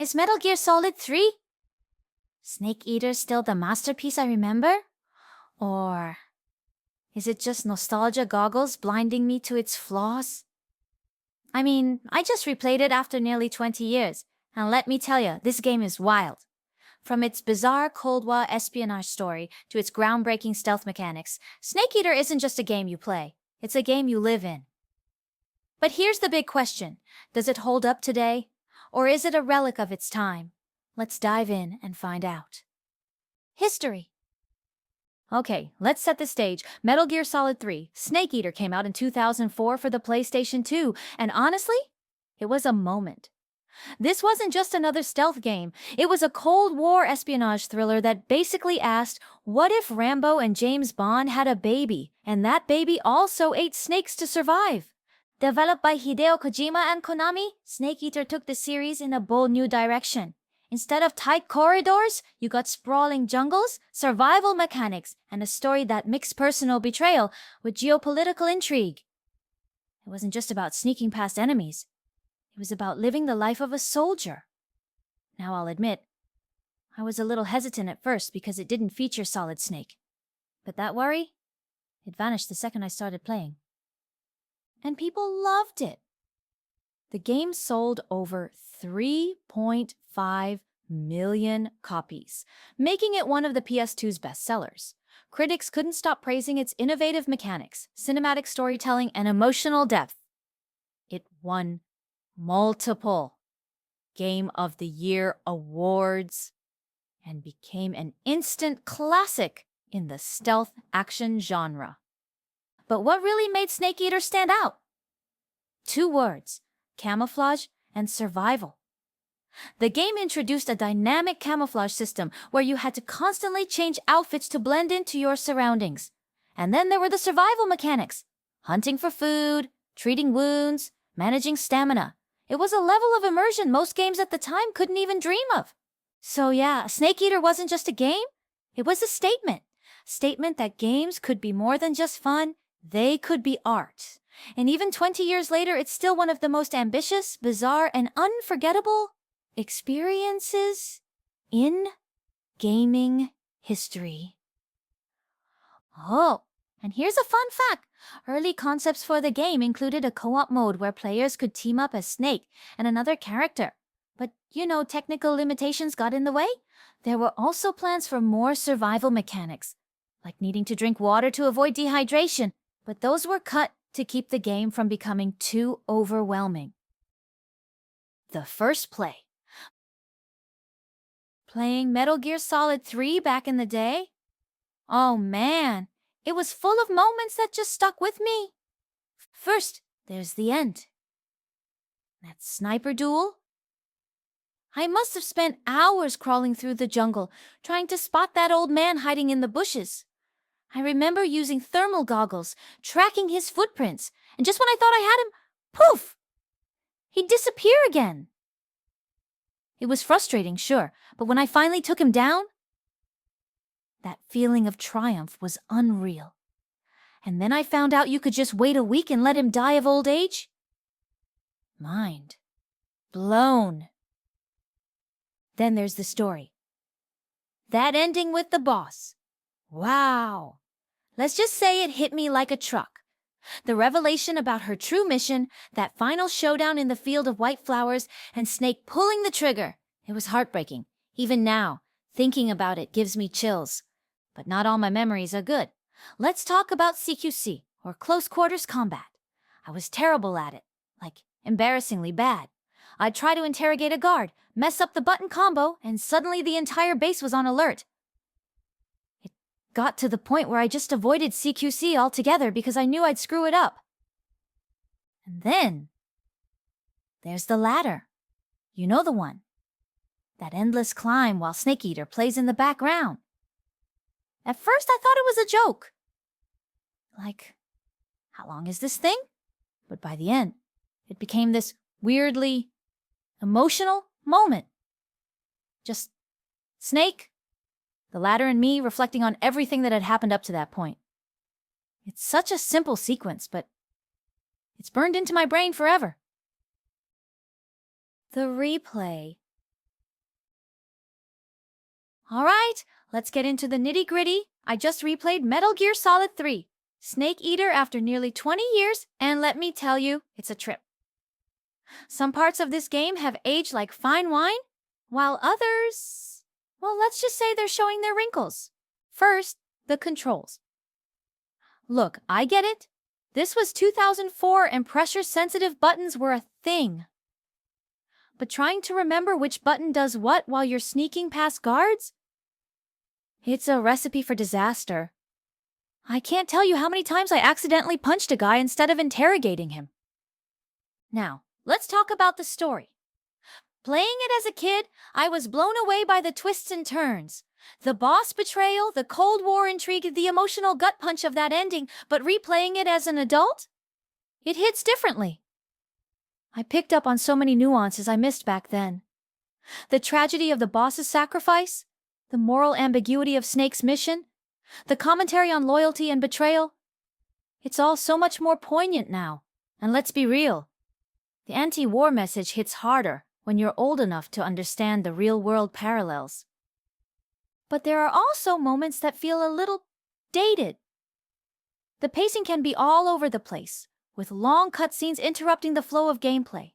Is Metal Gear Solid 3? Snake Eater still the masterpiece I remember? Or is it just nostalgia goggles blinding me to its flaws? I mean, I just replayed it after nearly 20 years, and let me tell you, this game is wild. From its bizarre Cold War espionage story to its groundbreaking stealth mechanics, Snake Eater isn't just a game you play, it's a game you live in. But here's the big question. Does it hold up today? Or is it a relic of its time? Let's dive in and find out. History. Okay, let's set the stage. Metal Gear Solid 3, Snake Eater came out in 2004 for the PlayStation 2, and honestly, it was a moment. This wasn't just another stealth game. It was a Cold War espionage thriller that basically asked, what if Rambo and James Bond had a baby, and that baby also ate snakes to survive? Developed by Hideo Kojima and Konami, Snake Eater took the series in a bold new direction. Instead of tight corridors, you got sprawling jungles, survival mechanics, and a story that mixed personal betrayal with geopolitical intrigue. It wasn't just about sneaking past enemies. It was about living the life of a soldier. Now I'll admit, I was a little hesitant at first because it didn't feature Solid Snake. But that worry, it vanished the second I started playing. And people loved it. The game sold over 3.5 million copies, making it one of the PS2's best sellers. Critics couldn't stop praising its innovative mechanics, cinematic storytelling, and emotional depth. It won multiple Game of the Year awards and became an instant classic in the stealth action genre. But what really made Snake Eater stand out? 2 words. Camouflage and survival. The game introduced a dynamic camouflage system where you had to constantly change outfits to blend into your surroundings. And then there were the survival mechanics. Hunting for food, treating wounds, managing stamina. It was a level of immersion most games at the time couldn't even dream of. So yeah, Snake Eater wasn't just a game. It was a statement. Statement that games could be more than just fun. They could be art. And even 20 years later, it's still one of the most ambitious, bizarre, and unforgettable experiences in gaming history. Oh, and here's a fun fact. Early concepts for the game included a co-op mode where players could team up as Snake and another character. But, technical limitations got in the way. There were also plans for more survival mechanics, like needing to drink water to avoid dehydration, but those were cut to keep the game from becoming too overwhelming. The first play. Playing Metal Gear Solid 3 back in the day? Oh man, it was full of moments that just stuck with me. First, there's the end. That sniper duel? I must have spent hours crawling through the jungle, trying to spot that old man hiding in the bushes. I remember using thermal goggles, tracking his footprints, and just when I thought I had him, poof! He'd disappear again. It was frustrating, sure, but when I finally took him down, that feeling of triumph was unreal. And then I found out you could just wait a week and let him die of old age. Mind blown. Then there's the story. That ending with the boss. Wow. Let's just say it hit me like a truck. The revelation about her true mission, that final showdown in the field of white flowers, and Snake pulling the trigger. It was heartbreaking. Even now, thinking about it gives me chills. But not all my memories are good. Let's talk about CQC, or Close Quarters Combat. I was terrible at it, like embarrassingly bad. I'd try to interrogate a guard, mess up the button combo, and suddenly the entire base was on alert. Got to the point where I just avoided CQC altogether because I knew I'd screw it up. And then, there's the ladder. You know the one. That endless climb while Snake Eater plays in the background. At first I thought it was a joke. Like, how long is this thing? But by the end, it became this weirdly emotional moment. Just Snake, the ladder, and me reflecting on everything that had happened up to that point. It's such a simple sequence, but it's burned into my brain forever. The replay. Alright, let's get into the nitty-gritty. I just replayed Metal Gear Solid 3, Snake Eater after nearly 20 years, and let me tell you, it's a trip. Some parts of this game have aged like fine wine, while others, well, let's just say they're showing their wrinkles. First, the controls. Look, I get it. This was 2004 and pressure-sensitive buttons were a thing. But trying to remember which button does what while you're sneaking past guards? It's a recipe for disaster. I can't tell you how many times I accidentally punched a guy instead of interrogating him. Now, let's talk about the story. Playing it as a kid, I was blown away by the twists and turns. The boss betrayal, the Cold War intrigue, the emotional gut punch of that ending, but replaying it as an adult? It hits differently. I picked up on so many nuances I missed back then. The tragedy of the boss's sacrifice, the moral ambiguity of Snake's mission, the commentary on loyalty and betrayal. It's all so much more poignant now. And let's be real. The anti-war message hits harder when you're old enough to understand the real-world parallels. But there are also moments that feel a little dated. The pacing can be all over the place, with long cutscenes interrupting the flow of gameplay.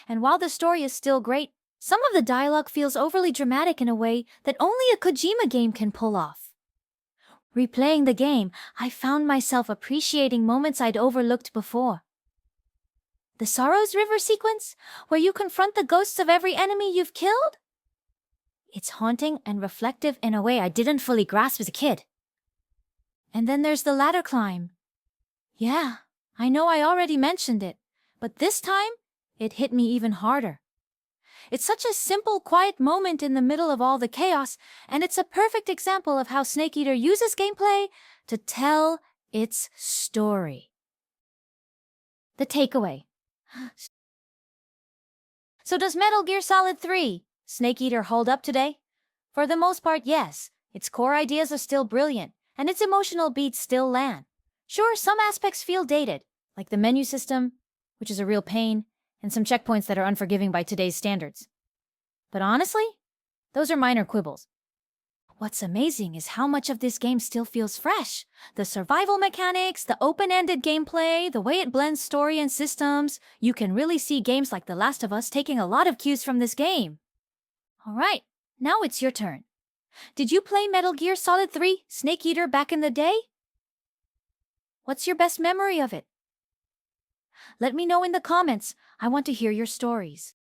And while the story is still great, some of the dialogue feels overly dramatic in a way that only a Kojima game can pull off. Replaying the game, I found myself appreciating moments I'd overlooked before. The Sorrows River sequence, where you confront the ghosts of every enemy you've killed? It's haunting and reflective in a way I didn't fully grasp as a kid. And then there's the ladder climb. Yeah, I know I already mentioned it, but this time, it hit me even harder. It's such a simple, quiet moment in the middle of all the chaos, and it's a perfect example of how Snake Eater uses gameplay to tell its story. The takeaway. So does Metal Gear Solid 3, Snake Eater, hold up today? For the most part, yes. Its core ideas are still brilliant, and its emotional beats still land. Sure, some aspects feel dated, like the menu system, which is a real pain, and some checkpoints that are unforgiving by today's standards. But honestly, those are minor quibbles. What's amazing is how much of this game still feels fresh. The survival mechanics, the open-ended gameplay, the way it blends story and systems. You can really see games like The Last of Us taking a lot of cues from this game. Alright, now it's your turn. Did you play Metal Gear Solid 3, Snake Eater, back in the day? What's your best memory of it? Let me know in the comments. I want to hear your stories.